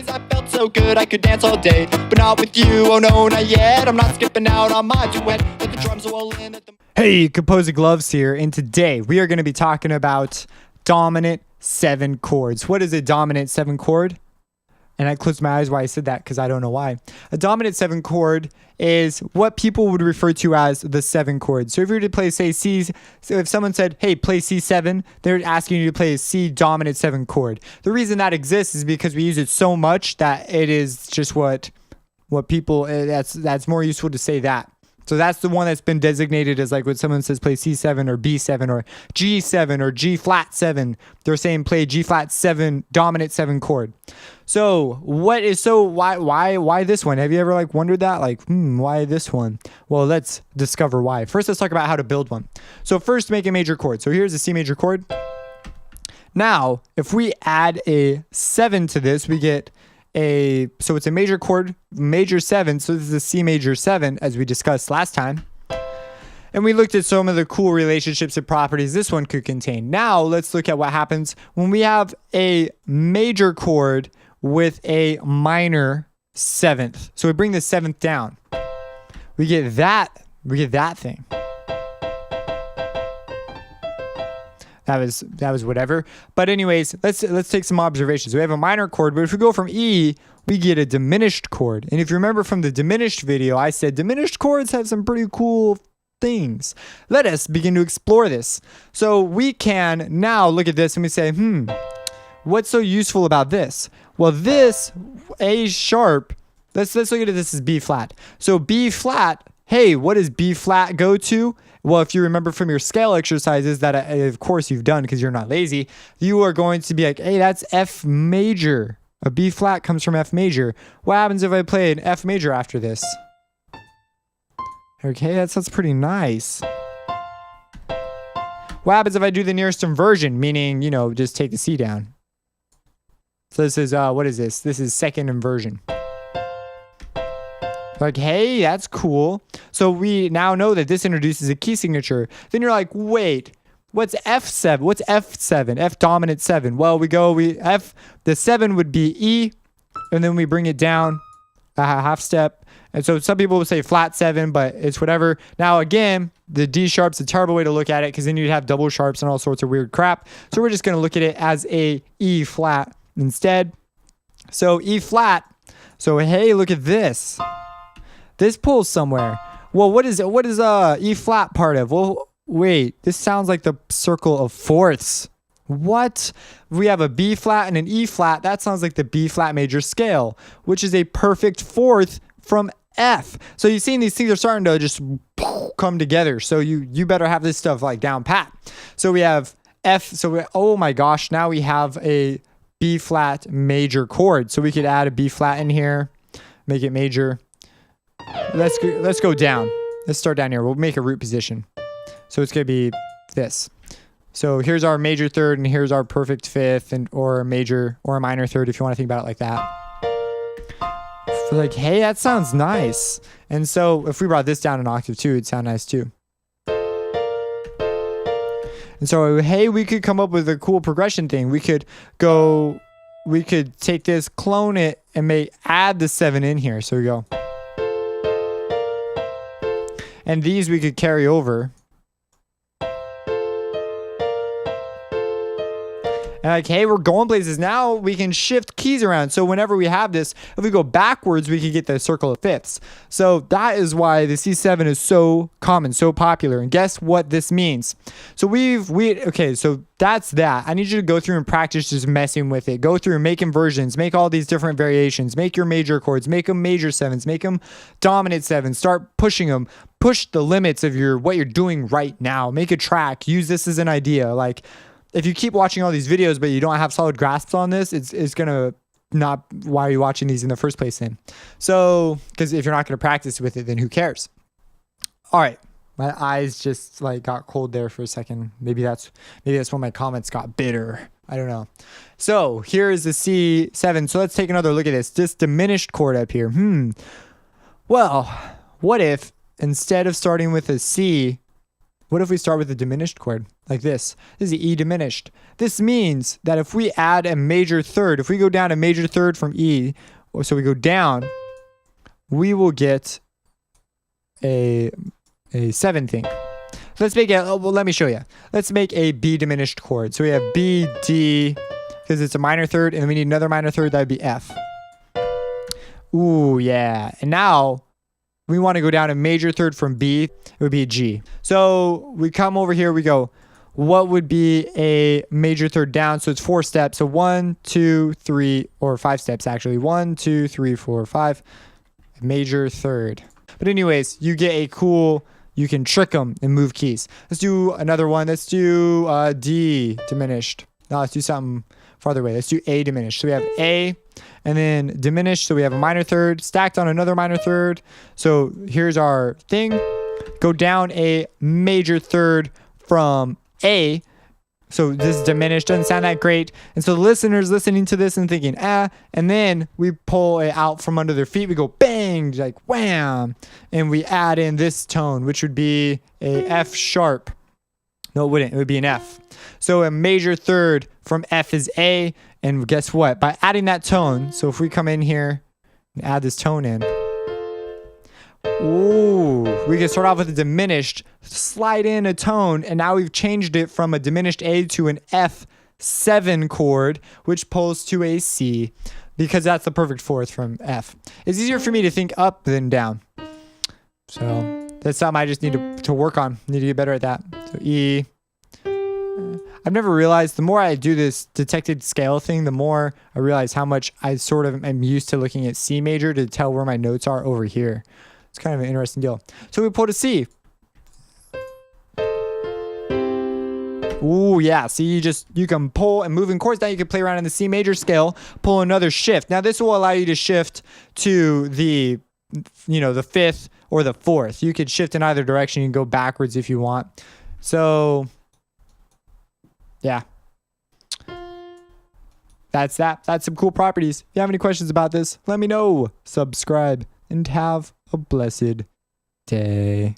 days I felt so good I could dance all day, but not with you, oh no, not yet. I'm not skipping out on my duet, but the drums roll in at the... Hey, Composing Gloves here, and today we are going to be talking about dominant 7 chords. What is a dominant 7 chord? And I closed my eyes while I said that because I don't know why. A dominant 7 chord is what people would refer to as the 7 chord. So if you were to play, say, C, so if someone said, hey, play C7, they're asking you to play a C dominant 7 chord. The reason that exists is because we use it so much that it is just what people, that's more useful to say that. So that's the one that's been designated as like when someone says play C7 or B7 or G7 or G flat 7, they're saying play G flat 7 dominant 7 chord. So why this one? Have you ever like wondered that? Like, why this one? Well, let's discover why. First, let's talk about how to build one. So first, make a major chord. So here's a C major chord. Now, if we add a 7 to this, we get so it's a major chord, major 7. So this is a C major 7, as we discussed last time. And we looked at some of the cool relationships and properties this one could contain. Now let's look at what happens when we have a major chord with a minor 7th. So we bring the 7th down. We get that thing. That was whatever. But anyways, let's take some observations. We have a minor chord, but if we go from E, we get a diminished chord. And if you remember from the diminished video, I said diminished chords have some pretty cool things. Let us begin to explore this. So we can now look at this and we say, what's so useful about this? Well, this A sharp, let's look at this as B flat. So B flat, hey, what does B flat go to? Well, if you remember from your scale exercises that of course you've done because you're not lazy, you are going to be like, hey, that's F major. A B flat comes from F major. What happens if I play an F major after this? Okay, that sounds pretty nice. What happens if I do the nearest inversion, meaning, just take the C down? So this is, what is this? This is second inversion. Like, hey, that's cool. So we now know that this introduces a key signature. Then you're like, wait, what's F7? What's F7? F dominant 7. Well, the 7 would be E, and then we bring it down a half step. And so some people would say flat 7, but it's whatever. Now, again, the D sharp's a terrible way to look at it because then you'd have double sharps and all sorts of weird crap. So we're just going to look at it as a E flat instead. So E flat. So, hey, look at this. This pulls somewhere. Well, what is E flat part of? Well, wait, this sounds like the circle of fourths. What? We have a B flat and an E flat. That sounds like the B flat major scale, which is a perfect fourth from F. So you've seen these things are starting to just come together. So you better have this stuff like down pat. So we have F. So oh my gosh, now we have a B flat major chord. So we could add a B flat in here, make it major. Let's go down. Let's start down here. We'll make a root position. So it's going to be this. So here's our major third and here's our perfect fifth or a major or a minor third if you want to think about it like that. So like, hey, that sounds nice. And so if we brought this down an octave too, it'd sound nice too. And so, hey, we could come up with a cool progression thing. We could take this, clone it, and add the 7 in here. So we go. And these we could carry over. And like, hey, we're going places. Now we can shift keys around. So whenever we have this, if we go backwards, we could get the circle of fifths. So that is why the C7 is so common, so popular. And guess what this means? So okay, so that's that. I need you to go through and practice just messing with it. Go through and make inversions, make all these different variations, make your major chords, make them major 7s, make them dominant 7s, start pushing them. Push the limits of what you're doing right now. Make a track. Use this as an idea. Like, if you keep watching all these videos but you don't have solid grasps on this, it's gonna not. Why are you watching these in the first place then? So, because if you're not gonna practice with it, then who cares? All right, my eyes just like got cold there for a second. Maybe that's when my comments got bitter. I don't know. So here is the C7. So let's take another look at this diminished chord up here. Well, what if instead of starting with a C What if we start with a diminished chord like this? This is E diminished. This means that if we add a major third, if we go down a major third from E, so we go down, we will get a 7 thing. Let's make it, well, let me show you. Let's make a B diminished chord. So we have B, D, because it's a minor third, and then we need another minor third, that would be F. Ooh, yeah. And now we want to go down a major third from B, it would be a G. So we come over here, we go, what would be a major third down? So it's 4 steps. So 1, 2, 3, or 5 steps actually. 1, 2, 3, 4, 5. Major third. But anyways, you get a cool, you can trick them and move keys. Let's do another one. Let's do D diminished. Now let's do something farther away. Let's do A diminished. So we have A and then diminished. So we have a minor third stacked on another minor third. So here's our thing. Go down a major third from A. So this is diminished, doesn't sound that great. And so the listener's listening to this and thinking, and then we pull it out from under their feet. We go bang, like wham. And we add in this tone, which would be a F sharp. No, it wouldn't. It would be an F. So a major third from F is A. And guess what? By adding that tone, so if we come in here and add this tone in, ooh, we can start off with a diminished, slide in a tone, and now we've changed it from a diminished A to an F7 chord, which pulls to a C, because that's the perfect fourth from F. It's easier for me to think up than down. So that's something I just need to work on. Need to get better at that. So E. I've never realized, the more I do this detected scale thing, the more I realize how much I sort of am used to looking at C major to tell where my notes are over here. It's kind of an interesting deal. So we pulled a C. Ooh, yeah. See, you can pull and move in chords. Now you can play around in the C major scale, pull another shift. Now this will allow you to shift to the, the 5th or the 4th. You could shift in either direction. You can go backwards if you want. So yeah. That's that. That's some cool properties. If you have any questions about this, let me know. Subscribe and have a blessed day.